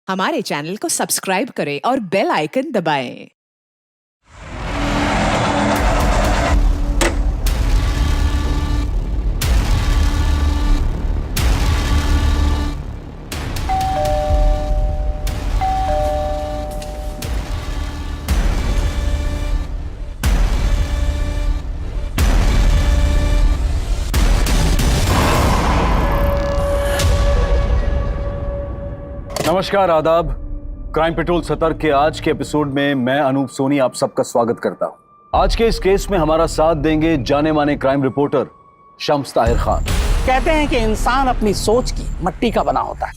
हमारे चैनल को सब्सक्राइब करें और बेल आइकन दबाएं। नमस्कार, आदाब। क्राइम पेट्रोल सतर्क के आज के एपिसोड में मैं अनूप सोनी आप सबका स्वागत करता हूं। आज के इस केस में हमारा साथ देंगे जाने माने क्राइम रिपोर्टर शम्स ताहिर खान। कहते हैं कि इंसान अपनी सोच की मट्टी का बना होता है।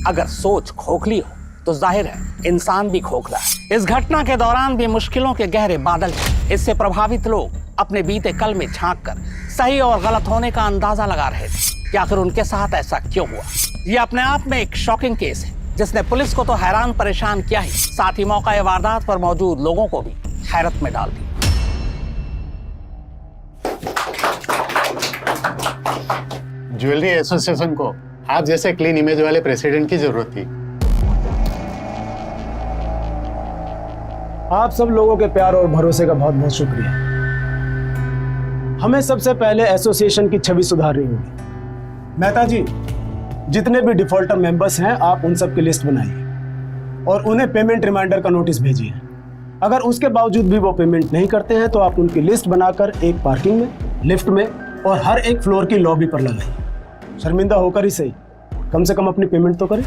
अगर सोच खोखली हो तो जाहिर है इंसान भी खोखला है। इस घटना के दौरान भी मुश्किलों के गहरे बादल थे। इससे प्रभावित लोग अपने बीते कल में झांक कर सही और गलत होने का अंदाजा लगा रहे थे कि आखिर उनके साथ ऐसा क्यों हुआ। ये अपने आप में एक शॉकिंग केस है जिसने पुलिस को तो हैरान परेशान किया ही, साथ ही मौका वारदात पर मौजूद लोगों को भी हैरत में डाल दिया। ज्वेलरी एसोसिएशन को आप जैसे क्लीन इमेज वाले प्रेसिडेंट की जरूरत थी। आप सब लोगों के प्यार और भरोसे का बहुत बहुत शुक्रिया। हमें सबसे पहले एसोसिएशन की छवि सुधारनी होगी। मेहता जी, जितने भी डिफॉल्टर मेंबर्स हैं आप उन सब की लिस्ट बनाइए और उन्हें पेमेंट रिमाइंडर का नोटिस भेजिए। अगर उसके बावजूद भी वो पेमेंट नहीं करते हैं तो आप उनकी लिस्ट बनाकर एक पार्किंग में, लिफ्ट में और हर एक फ्लोर की लॉबी पर लगाइए। शर्मिंदा होकर ही सही, कम से कम अपनी पेमेंट तो करें।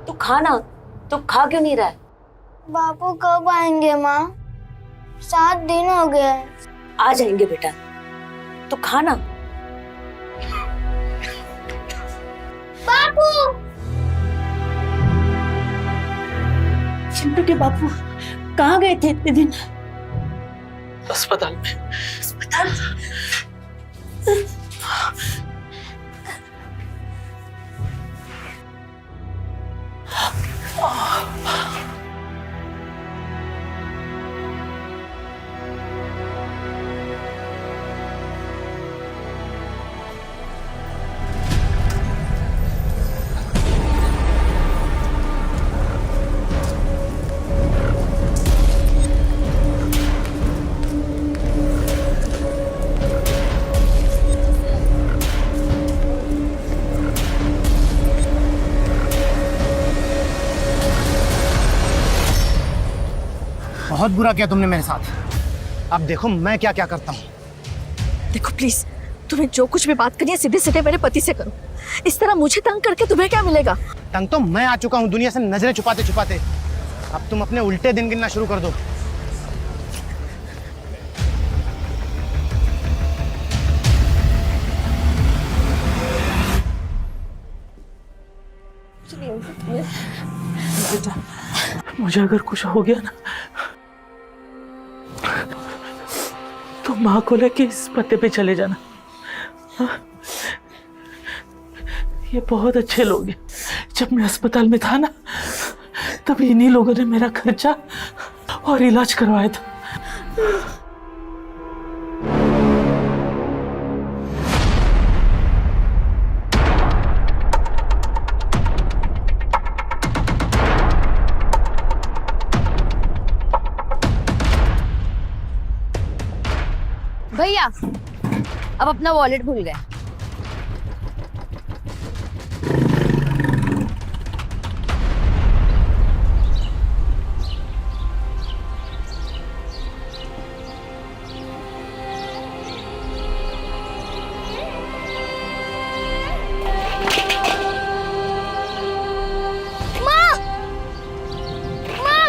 तू खाना तो खा क्यों नहीं रहा है? बापू कब आएंगे माँ? 7 दिन हो गए। आ जाएंगे बेटा, तो खाना। बापू! चिंटू के बापू कहाँ गए थे इतने दिन? अस्पताल में। अस्पताल? बहुत बुरा किया तुमने मेरे साथ। अब देखो मैं क्या क्या करता हूँ। देखो प्लीज, तुम्हें जो कुछ भी बात करनी है सीधे सीधे मेरे पति से करो। इस तरह मुझे तंग करके तुम्हें क्या मिलेगा? तंग तो मैं आ चुका हूँ दुनिया से नजरें छुपाते छुपाते। अब तुम अपने उल्टे दिन गिनना शुरू कर दो। बेटा, मुझे अगर कुछ हो गया ना तो माँ को लेके इस पते पे चले जाना। हाँ? ये बहुत अच्छे लोग हैं। जब मैं अस्पताल में था ना तब इन्हीं लोगों ने मेरा खर्चा और इलाज करवाया था। भैया, अब अपना वॉलेट भूल गए। माँ! माँ!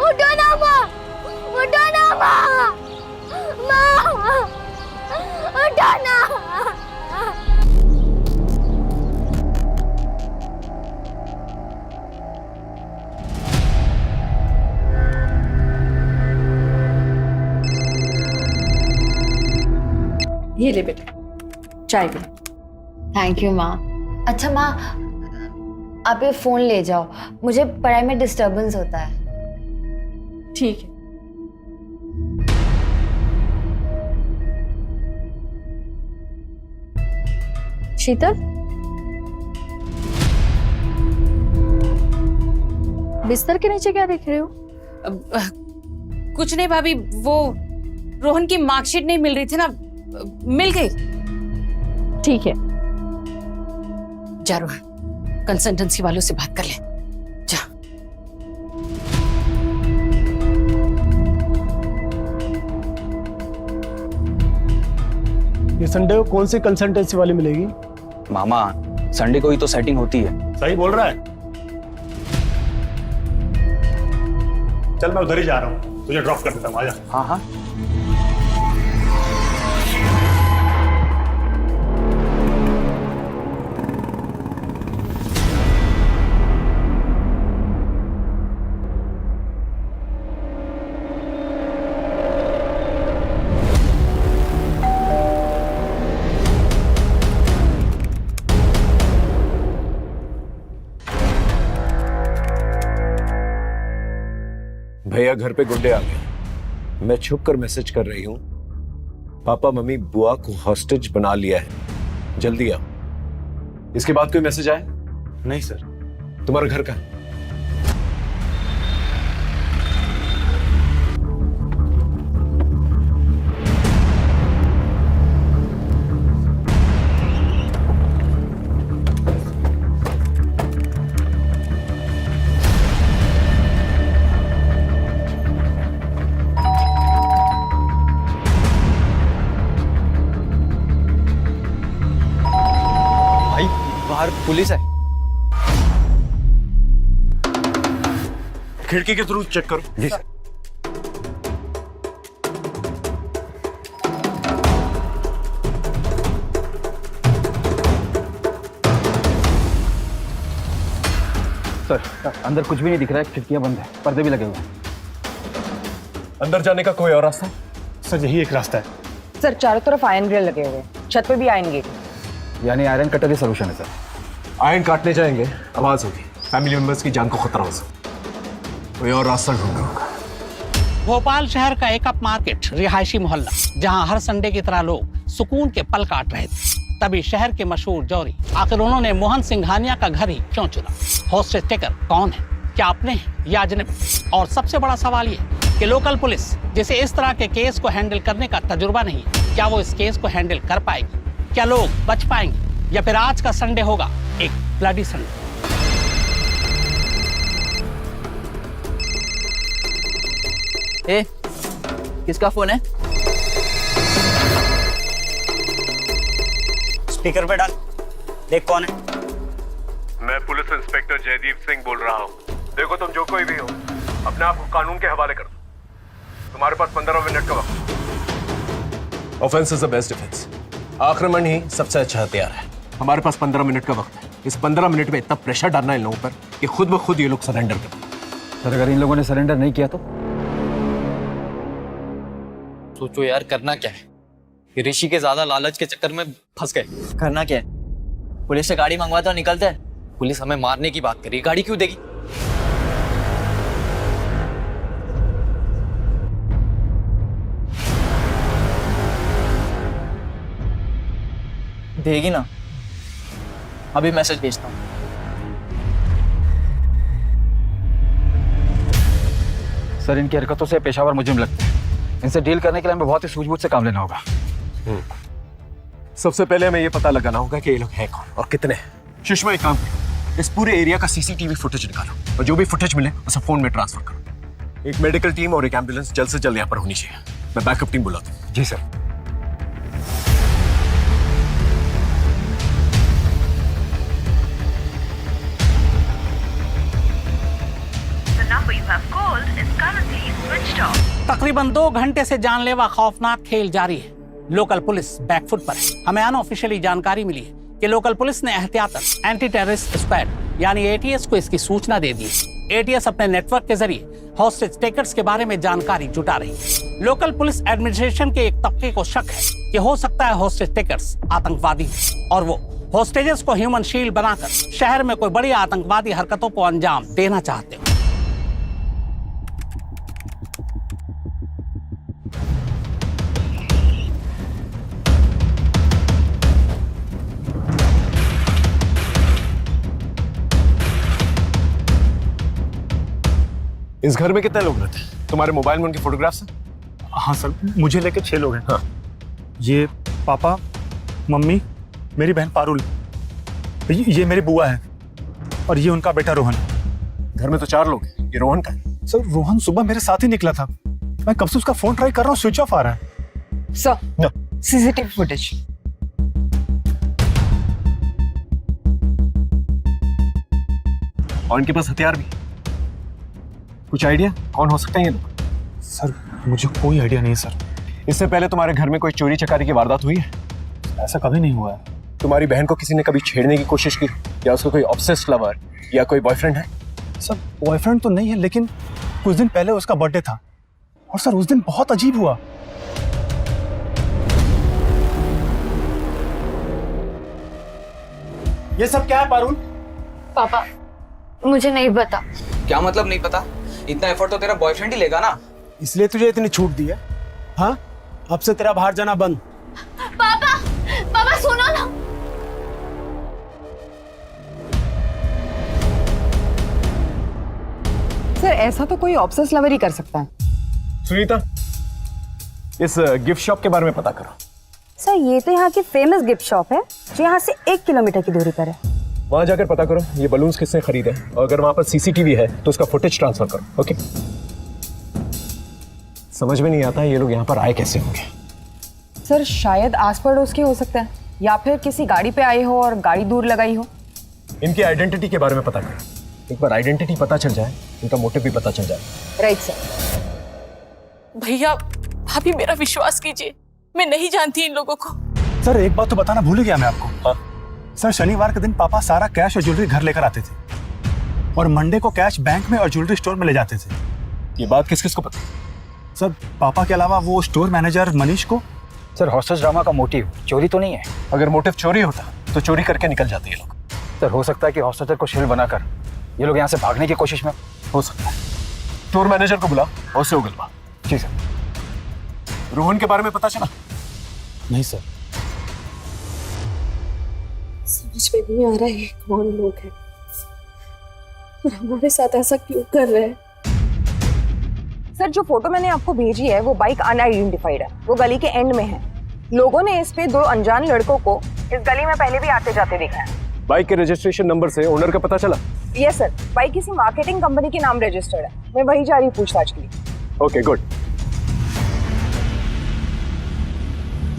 उठो ना माँ! उठो ना माँ! माँ! उठो ना! ये ले बेटा, चाय पी। थैंक यू माँ। अच्छा माँ, आप ये फोन ले जाओ, मुझे पढ़ाई में डिस्टरबेंस होता है। ठीक है। शीतल, बिस्तर के नीचे क्या देख रहे हो? कुछ नहीं भाभी, वो रोहन की मार्कशीट नहीं मिल रही थी ना, मिल गई। ठीक है, जा रोहन, कंसल्टेंसी वालों से बात कर ले। जा। ये संडे को कौन सी कंसल्टेंसी वाली मिलेगी? मामा, संडे को ही तो सेटिंग होती है। सही बोल रहा है। चल मैं उधर ही जा रहा हूँ, तुझे ड्रॉप कर देता हूँ, आजा। हाँ हाँ। भैया घर पे गुंडे आ गए। मैं छुप कर मैसेज कर रही हूँ, पापा मम्मी बुआ को हॉस्टेज बना लिया है, जल्दी आओ। इसके बाद कोई मैसेज आया? नहीं सर। तुम्हारा घर कहाँ? बाहर पुलिस है। खिड़की के थ्रू चेक करो। जी सर। सर, अंदर कुछ भी नहीं दिख रहा है, खिड़कियां बंद है, पर्दे भी लगे हुए हैं। अंदर जाने का कोई और रास्ता? सर यही एक रास्ता है। सर चारों तरफ आयरन ग्रिल लगे हुए हैं, छत पे भी आयरन गेट। यानी आयरन कटर ही सोल्यूशन है सर। आयरन काटने जाएंगे, आवाज होगी, फैमिली मेंबर्स की जान को खतरा हो सकता। कोई और रास्ता ढूंढना होगा। भोपाल शहर का एक अप मार्केट रिहायशी मोहल्ला, जहां हर संडे की तरह लोग सुकून के पल काट रहे थे। तभी शहर के मशहूर जौहरी, आखिर उन्होंने मोहन सिंघानिया का घर ही क्यों चुना? हॉस्टेज टेकर कौन है? क्या अपने हैं या अजनबी? और सबसे बड़ा सवाल ये कि लोकल पुलिस, जिसे इस तरह के केस को हैंडल करने का तजुर्बा नहीं है, क्या वो इस केस को हैंडल कर पाएगी? क्या लोग बच पाएंगे, या फिर आज का संडे होगा एक ब्लडी संडे? ए, किसका फोन है? स्पीकर पे डाल, देख कौन है। मैं पुलिस इंस्पेक्टर जयदीप सिंह बोल रहा हूँ। देखो तुम जो कोई भी हो, अपने आप को कानून के हवाले कर दो। तुम्हारे पास 15 मिनट का वक्त। Offence is the best defence. आक्रमण ही सबसे अच्छा हथियार है। हमारे पास 15 मिनट का वक्त है। इस 15 मिनट में इतना प्रेशर डालना है इन लोगों पर कि खुद ब खुद ये लोग सरेंडर कर दें। सर, अगर इन लोगों ने सरेंडर नहीं किया तो? सोचो यार, करना क्या है? ऋषि के ज्यादा लालच के चक्कर में फंस गए। करना क्या है? पुलिस से गाड़ी मंगवाते और निकलते हैं। पुलिस हमें मारने की बात करी, गाड़ी क्यों देगी? देगी ना। अभी मैसेज भेजता हूँ। सर, इनकी हरकतों से पेशावर मुजरिम लगते हैं। इनसे डील करने के लिए हमें बहुत ही सूझबूझ से काम लेना होगा। सबसे पहले हमें ये पता लगाना होगा कि ये लोग हैं कौन और कितने हैं। सुषमा, एक काम करो, इस पूरे एरिया का सीसीटीवी फुटेज निकालो और जो भी फुटेज मिले उसे फोन में ट्रांसफर करो। एक मेडिकल टीम और एक एम्बुलेंस जल्द से जल्द यहाँ पर होनी चाहिए। मैं बैकअप टीम बुलाता हूँ। जी सर। तकरीबन 2 घंटे से जानलेवा खौफनाक खेल जारी है। लोकल पुलिस बैकफुट पर है। हमें अनऑफिशियली जानकारी मिली है कि लोकल पुलिस ने एहतियातन एंटी टेररिस्ट स्क्वाड यानी एटीएस को इसकी सूचना दे दी है। एटीएस अपने नेटवर्क के जरिए हॉस्टेज टेकर्स के बारे में जानकारी जुटा रही है। लोकल पुलिस एडमिनिस्ट्रेशन के एक तबके को शक है कि हो सकता है हॉस्टेज टेकर्स आतंकवादी और वो हॉस्टेजेस को ह्यूमन शील्ड बनाकर शहर में कोई बड़ी आतंकवादी हरकतों को अंजाम देना चाहते हो। इस घर में कितने लोग रहते हैं? तुम्हारे मोबाइल में उनकी फोटोग्राफ्स हैं? हाँ सर, मुझे लेके 6 लोग हैं। हाँ, ये पापा, मम्मी, मेरी बहन पारुल, ये मेरी बुआ है और ये उनका बेटा रोहन। घर में तो 4 लोग हैं, ये रोहन का है। सर रोहन सुबह मेरे साथ ही निकला था, मैं कब से उसका फोन ट्राई कर रहा हूँ, स्विच ऑफ आ रहा है। Sir, CCTV footage. और इनके पास हथियार भी। कुछ आइडिया कौन हो सकते हैं ये लोग? सर मुझे कोई आइडिया नहीं सर। इससे पहले तुम्हारे घर में कोई चोरी चकारी की वारदात हुई है? ऐसा कभी नहीं हुआ है। तुम्हारी बहन को किसी ने कभी छेड़ने की कोशिश की, या उसका कोई ऑब्सेस्ड लवर या कोई बॉयफ्रेंड है? सर बॉयफ्रेंड तो नहीं है, लेकिन कुछ दिन पहले उसका बर्थडे था और सर उस दिन बहुत अजीब हुआ। ये सब क्या है पारुल? पापा मुझे नहीं पता। क्या मतलब नहीं पता? इतना एफर्ट तो तेरा बॉयफ्रेंड ही लेगा ना। इसलिए तुझे इतनी छूट दी है? हाँ, अब से तेरा बाहर जाना बंद। पापा पापा सुनो ना। सर ऐसा तो कोई ऑब्सेस लवर ही कर सकता है। सुनीता, इस गिफ्ट शॉप के बारे में पता करो। सर ये तो यहाँ की फेमस गिफ्ट शॉप है जो यहाँ से 1 किलोमीटर की दूरी पर है। वहां जाकर पता करो ये बलून्स किसने खरीदे, और अगर वहां पर सीसीटीवी है तो उसका फुटेज ट्रांसफर करो। ओके? समझ में नहीं आता ये लोग यहाँ पर आए कैसे होंगे। सर शायद आस पड़ोस के हो सकते हैं, या फिर किसी गाड़ी पे आए हो और गाड़ी दूर लगाई हो। इनकी आइडेंटिटी के बारे में पता करो। एक बार आइडेंटिटी पता चल जाए, इनका मोटिव भी पता चल जाए। Right sir. भैया भाभी मेरा विश्वास कीजिए, मैं नहीं जानती इन लोगों को। सर एक बात तो बताना भूल गया मैं आपको। हाँ? सर शनिवार के दिन पापा सारा कैश और ज्वेलरी घर लेकर आते थे और मंडे को कैश बैंक में और ज्वेलरी स्टोर में ले जाते थे। ये बात किस किस को पता? सर पापा के अलावा वो स्टोर मैनेजर मनीष को। सर हॉस्टेज ड्रामा का मोटिव चोरी तो नहीं है? अगर मोटिव चोरी होता तो चोरी करके निकल जाते ये लोग। सर हो सकता है कि हॉस्टेजर को शिल बनाकर ये लोग यहाँ से भागने की कोशिश में। हो सकता है। स्टोर मैनेजर को बुलाओ और उसे उगलवा। जी सर। रोहन के बारे में पता चला? नहीं सर। समझ में नहीं आ रहा है कौन लोग हैं और हमारे साथ ऐसा क्यों कर रहे हैं। सर जो फोटो मैंने आपको भेजी है वो बाइक अनआइडेंटिफाइड है, वो गली के एंड में है। लोगों ने इस पे 2 अनजान लड़कों को इस गली में पहले भी आते जाते देखा है। बाइक के रजिस्ट्रेशन नंबर से ओनर का पता चला? यस सर, बाइक किसी मार्केटिंग कंपनी के नाम रजिस्टर्ड है। मैं वही जा रही हूँ पूछताछ के लिए। Okay good.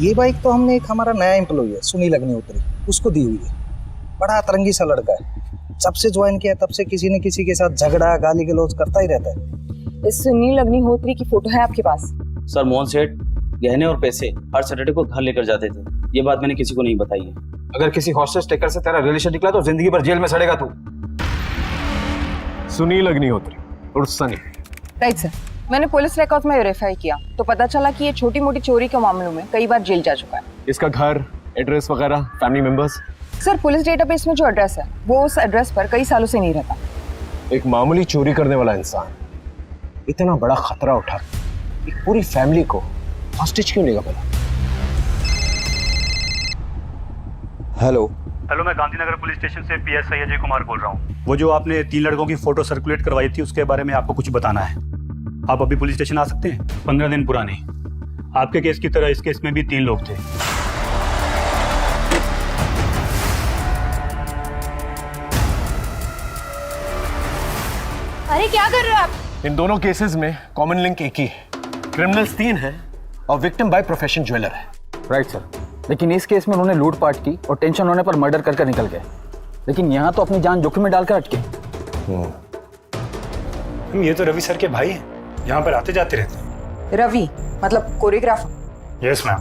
ये बाइक तो हमने एक हमारा नया एम्प्लॉय है सुनील अग्निहोत्री, उसको दी हुई है। बड़ा अतरंगी सा लड़का है, जब से ज्वाइन किया तब से किसी न किसी के साथ झगड़ा गाली गलौज करता ही रहता है। इस सुनील अग्निहोत्री की फोटो है आपके पास? सर मोहन सेठ गहने और पैसे हर सैटरडे को घर लेकर जाते थे, ये बात मैंने किसी को नहीं बताई है। अगर किसी हॉस्टेज टेकर से तेरा रिलेशन निकला तो जिंदगी भर जेल में सड़ेगा तू। सुनील अग्निहोत्री और सनी। राइट सर, मैंने पुलिस रिकॉर्ड में वेरीफाई किया तो पता चला कि ये छोटी मोटी चोरी के मामलों में कई बार जेल जा चुका है। इसका घर, एड्रेस वगैरह, family members? Sir police database में जो एड्रेस है वो उस एड्रेस पर कई सालों से नहीं रहता। एक मामूली चोरी करने वाला इंसान इतना बड़ा खतरा उठा एक पूरी फैमिली को हॉस्टेज क्यों लेगा भला? हेलो, मैं गांधीनगर पुलिस स्टेशन से PSI अजय कुमार बोल रहा हूँ। वो जो आपने 3 लड़कों की फोटो सर्कुलेट करवाई थी उसके बारे में आपको कुछ बताना है। आप अभी पुलिस स्टेशन आ सकते हैं? 15 दिन पुरानी। आपके केस की तरह इस केस में भी 3 लोग थे। अरे क्या कर रहे हो आप? इन दोनों केसेस में कॉमन लिंक एक ही है। क्रिमिनल्स 3 हैं और विक्टिम बाय प्रोफेशन ज्वेलर है। राइट सर, लेकिन इस केस में उन्होंने लूटपाट की और टेंशन होने पर मर्डर करके निकल गए, लेकिन यहाँ तो अपनी जान जोखिम में डालकर अटके। ये तो रवि सर के भाई हैं, यहाँ पर आते जाते रहते हैं। रवि मतलब कोरियोग्राफर? Yes ma'am.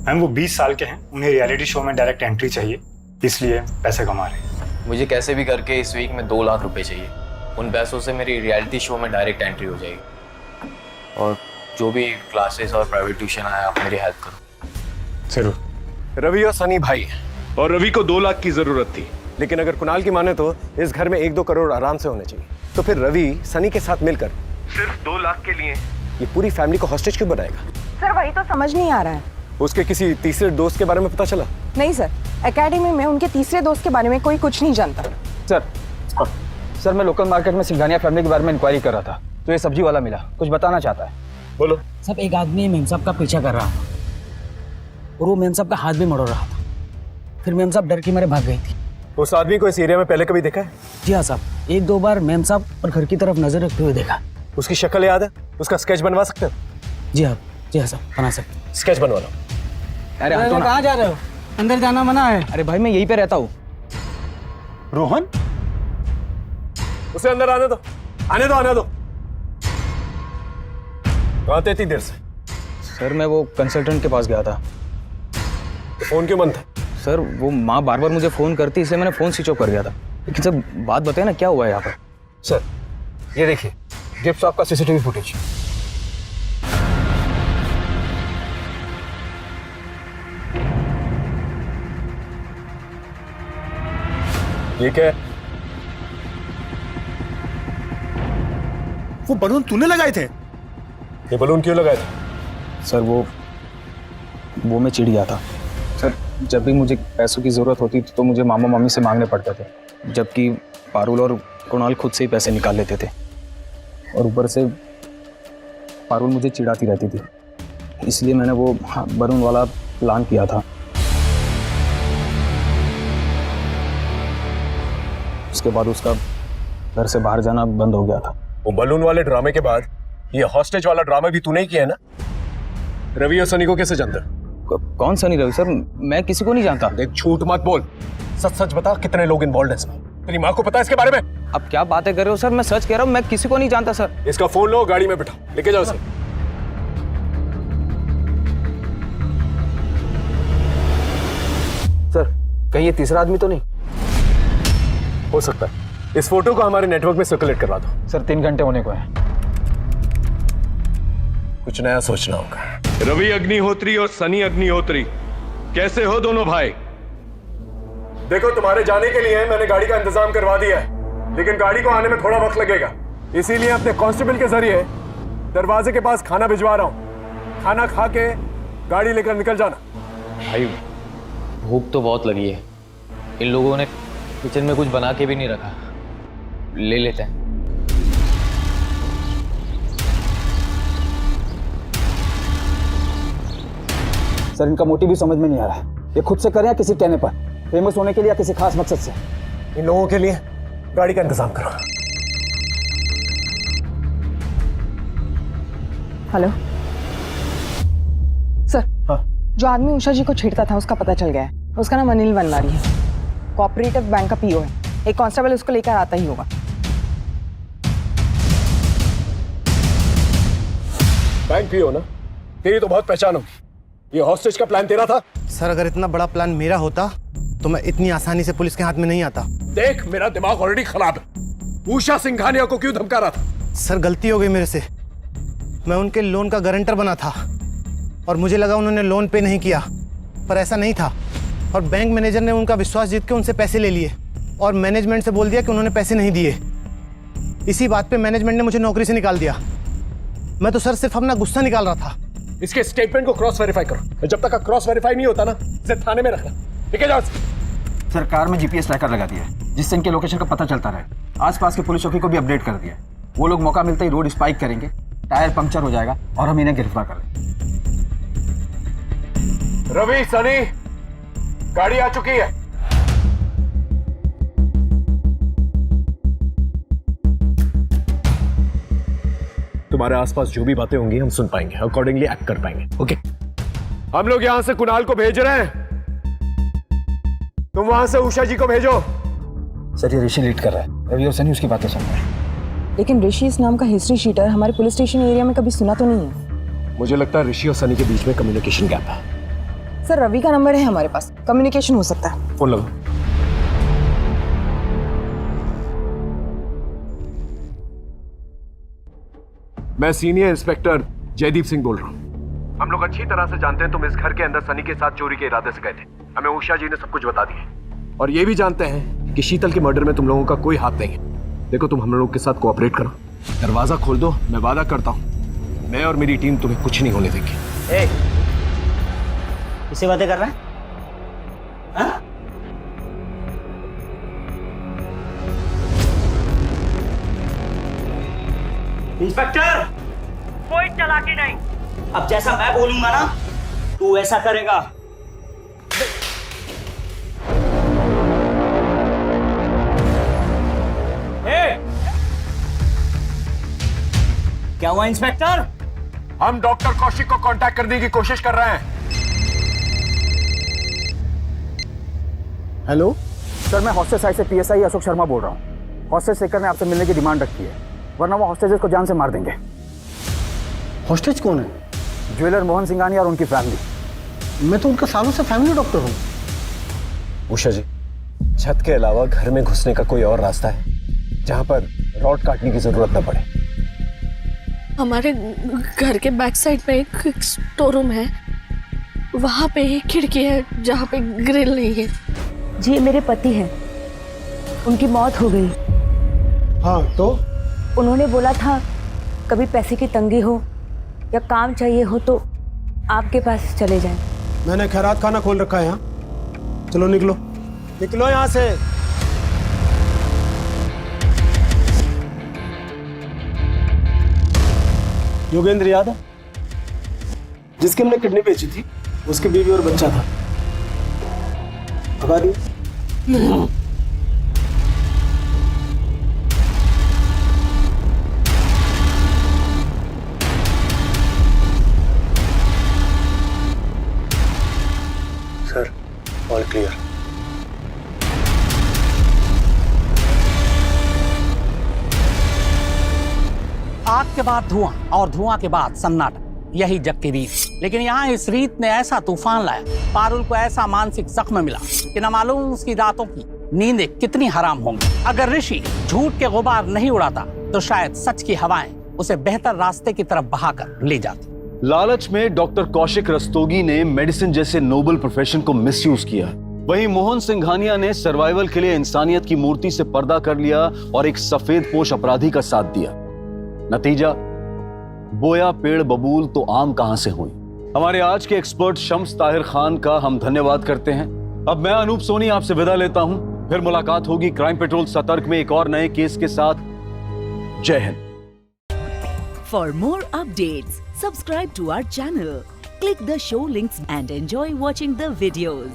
मैम वो 20 साल के हैं, उन्हें रियलिटी शो में डायरेक्ट एंट्री चाहिए, इसलिए पैसे कमा रहे हैं। मुझे कैसे भी करके इस वीक में 2 लाख रुपए चाहिए। उन पैसों से मेरी रियलिटी शो में डायरेक्ट एंट्री हो जाएगी, और जो भी क्लासेस और प्राइवेट ट्यूशन आया आप मेरी हेल्प करो। जरूर। रवि और सनी भाई हैं, और रवि को 2 लाख की जरूरत थी, लेकिन अगर कुणाल की माने तो इस घर में 1-2 करोड़ आराम से होने चाहिए। तो फिर रवि सनी के साथ मिलकर सिर्फ 2 लाख के लिए ये पूरी फैमिली को हॉस्टेज क्यों बनाएगा? सर वही तो समझ नहीं आ रहा है। उसके किसी तीसरे दोस्त के बारे में पता चला? नहीं सर, एकेडमी में उनके तीसरे दोस्त के बारे में कोई कुछ नहीं जानता। सर मैं लोकल मार्केट में सिंघानिया फैमिली के बारे में इंक्वायरी कर रहा था। तो ये सब्जी वाला मिला, कुछ बताना चाहता है। बोलो। सब एक आदमी मेम साहब का पीछा कर रहा था और वो मेम साहब का हाथ भी मरोड़ रहा था। फिर मेम साहब डर के मारे भाग गई थी। उस आदमी को इस एरिया में पहले कभी देखा है? जी हाँ साहब, 1-2 बार मेम साहब और घर की तरफ नजर रखते हुए देखा। उसकी शक्ल याद है? उसका स्केच बनवा सकते हो? जी हाँ साहब, बना सकते। स्केच बनवा लो। अरे कहाँ जा रहे हो? अंदर जाना मना है। अरे भाई मैं यहीं पे रहता हूँ। रोहन, उसे अंदर आने दो, आने दो, आने दो। कहाँ थे इतनी देर से? सर मैं वो कंसल्टेंट के पास गया था। तो फोन क्यों बंद था? सर वो माँ बार बार मुझे फ़ोन करती, इसलिए मैंने फ़ोन स्विच ऑफ कर दिया था। लेकिन सर बात बताए ना, क्या हुआ है यहाँ पर? सर ये देखिए, गिफ्ट शॉप का सीसीटीवी फुटेज। ये क्या है? वो बलून तूने लगाए थे? ये बलून क्यों लगाए थे? सर वो मैं चिढ़ गया था। सर जब भी मुझे पैसों की ज़रूरत होती थी तो मुझे मामा मामी से मांगने पड़ते थे, जबकि पारुल और कुणाल खुद से ही पैसे निकाल लेते थे। और ऊपर से पारुल मुझे चिढ़ाती रहती थी, इसलिए मैंने वो बलून वाला प्लान किया था। उसके बाद उसका घर से बाहर जाना बंद हो गया था। वो बलून वाले ड्रामे के बाद ये हॉस्टेज वाला ड्रामा भी तूने ही किया है ना? रवि और सनी को कैसे जानते? कौन सनी रवि? सर मैं किसी को नहीं जानता। देख झूठ मत बोल, सच सच बता, कितने लोग इन्वॉल्व हैं इसमें? तेरी माँ को पता है इसके बारे में? अब क्या बातें कर रहे हो सर? मैं सच कह रहा हूँ, मैं किसी को नहीं जानता सर। इसका फोन लो, गाड़ी में बिठा, लेके जाओ इसे। सर कहीं ये तीसरा आदमी तो नहीं हो सकता है? इस फोटो को हमारे नेटवर्क में सर्कुलेट करवा दो। सर 3 घंटे होने को है। कुछ नया सोचना होगा। रवि अग्निहोत्री और सनी अग्निहोत्री, कैसे हो दोनों भाई? देखो तुम्हारे जाने के लिए मैंने गाड़ी का इंतजाम करवा दिया है, लेकिन गाड़ी को आने में थोड़ा वक्त लगेगा, इसीलिए अपने कांस्टेबल के जरिए दरवाजे के पास खाना भिजवा रहा हूं। खाना खा के गाड़ी लेकर निकल जाना। भाई भूख तो बहुत लगी है, इन लोगों ने किचन में कुछ बना के भी नहीं रखा, ले लेते हैं। सर इनका मोटिव भी समझ में नहीं आ रहा है, ये खुद से करें या किसी कहने पर, फेमस होने के लिए या किसी खास मकसद से। इन लोगों के लिए गाड़ी का इंतजाम करो। Hello sir. हाँ? जो आदमी उषा जी को छेड़ता था उसका पता चल गया है। उसका नाम अनिल वनवारी है, कोऑपरेटिव बैंक का पीओ है। एक कांस्टेबल उसको लेकर आता ही होगा। बैंक पीओ ना? तेरी तो बहुत पहचान होगी। ये हॉस्टेज का प्लान तेरा था? सर अगर इतना बड़ा प्लान मेरा होता तो मैं इतनी आसानी से पुलिस के हाथ में नहीं आता। देख मेरा दिमाग ऑलरेडी खराब है। उषा सिंघानिया को क्यों धमका रहा था? सर गलती हो गई मेरे से, मैं उनके लोन का गारंटर बना था और मुझे लगा उन्होंने लोन पे नहीं किया, पर ऐसा नहीं था। और बैंक मैनेजर ने उनका विश्वास जीत के उनसे पैसे ले लिए और मैनेजमेंट से बोल दिया कि उन्होंने पैसे नहीं दिए। इसी बात पे मैनेजमेंट ने मुझे नौकरी से निकाल दिया। मैं तो सर सिर्फ अपना गुस्सा निकाल रहा था। इसके स्टेटमेंट को क्रॉस वेरीफाई करो। जब तक का क्रॉस वेरीफाई नहीं होता ना, इसे थाने में रखना। ठीक है जाओ। सर कार में जीपीएस ट्रैकर लगा दिया है, जिससे इनके लोकेशन का पता चलता रहे। आसपास के पुलिस चौकी को भी अपडेट कर दिया है। वो लोग मौका मिलते ही रोड स्पाइक करेंगे, टायर पंक्चर हो जाएगा और हम इन्हें गिरफ्तार कर लेंगे। रवि, सनी, गाड़ी आ चुकी है। तुम्हारे आसपास जो भी बातें होंगी हम सुन पाएंगे, अकॉर्डिंगली एक्ट कर पाएंगे। ओके? हम लोग यहां से कुणाल को भेज रहे हैं, तुम वहां से उषा जी को भेजो। सर ये ऋषि लीड कर रहा है, रवि और सनी उसकी बातें सुन रहे हैं। लेकिन ऋषि इस नाम का हिस्ट्री शीटर हमारे पुलिस स्टेशन एरिया में कभी सुना तो नहीं है। मुझे लगता है ऋषि और सनी के बीच में कम्युनिकेशन गैप है। सर रवि का नंबर है हमारे पास, कम्युनिकेशन हो सकता है। फोन लगाओ। मैं सीनियर इंस्पेक्टर जयदीप सिंह बोल रहा हूँ। हम लोग अच्छी तरह से जानते हैं तुम इस घर के अंदर सनी के साथ चोरी के इरादे से गए थे। हमें उषा जी ने सब कुछ बता दिया और ये भी जानते हैं कि शीतल के मर्डर में तुम लोगों का कोई हाथ नहीं है। देखो तुम हम लोगों के साथ कोऑपरेट करो, दरवाजा खोल दो। मैं वादा करता हूँ मैं और मेरी टीम तुम्हें कुछ नहीं होने देंगे। किससे बातें कर रहा है? हाँ? इंस्पेक्टर, कोई चालाकी नहीं। अब जैसा मैं बोलूंगा ना तू ऐसा करेगा। क्या हुआ इंस्पेक्टर? हम डॉक्टर कौशिक को कांटेक्ट करने की कोशिश कर रहे हैं। हेलो सर, मैं हॉस्टेज साइड से पीएसआई अशोक शर्मा बोल रहा हूँ। हॉस्टेज शेखर ने आपसे मिलने की डिमांड रखी है, वरना वो हॉस्टेजेस को जान से मार देंगे। हॉस्टेज कौन है? ज्वेलर मोहन सिंघानिया और उनकी फैमिली। मैं तो उनका सालों से फैमिली डॉक्टर हूँ। उषा जी, छत के अलावा घर में घुसने का कोई और रास्ता है जहां पर रॉड काटने की जरूरत न पड़े? हमारे घर के बैक साइड में एक स्टोर रूम है, वहाँ पे एक खिड़की है जहाँ पे ग्रिल नहीं है। जी मेरे पति हैं, उनकी मौत हो गई। हाँ तो? उन्होंने बोला था कभी पैसे की तंगी हो या काम चाहिए हो तो आपके पास चले जाएं। मैंने खैरात खाना खोल रखा है यहाँ। चलो निकलो, निकलो यहाँ से। योगेंद्र याद है, जिसकी हमने किडनी बेची थी, उसकी बीवी और बच्चा था। भगा दिया। Sir, all clear. आग के बाद धुआं और धुआं के बाद सन्नाटा, यही जग की रीत। लेकिन यहाँ इस रीत ने ऐसा तूफान लाया, पारुल को ऐसा मानसिक जख्म मिला कि न मालूम उसकी रातों की नींदें कितनी हराम होंगी। अगर ऋषि झूठ के गुबार नहीं उड़ाता तो शायद सच की हवाएं उसे बेहतर रास्ते की तरफ बहाकर ले जाती। लालच में डॉक्टर कौशिक रस्तोगी ने मेडिसिन जैसे नोबल प्रोफेशन को मिसयूज किया। वहीं मोहन सिंघानिया ने सर्वाइवल के लिए इंसानियत की मूर्ति से पर्दा कर लिया और एक सफेद पोश अपराधी का साथ दिया। नतीजा, बोया पेड़ बबूल तो आम कहां से हुई। हमारे आज के एक्सपर्ट शम्स ताहिर खान का हम धन्यवाद करते हैं। अब मैं अनूप सोनी आपसे विदा लेता हूं, फिर मुलाकात होगी क्राइम पेट्रोल सतर्क में एक और नए केस के साथ। जय हिंद। For more updates subscribe to our channel, click the show links and enjoy watching the videos.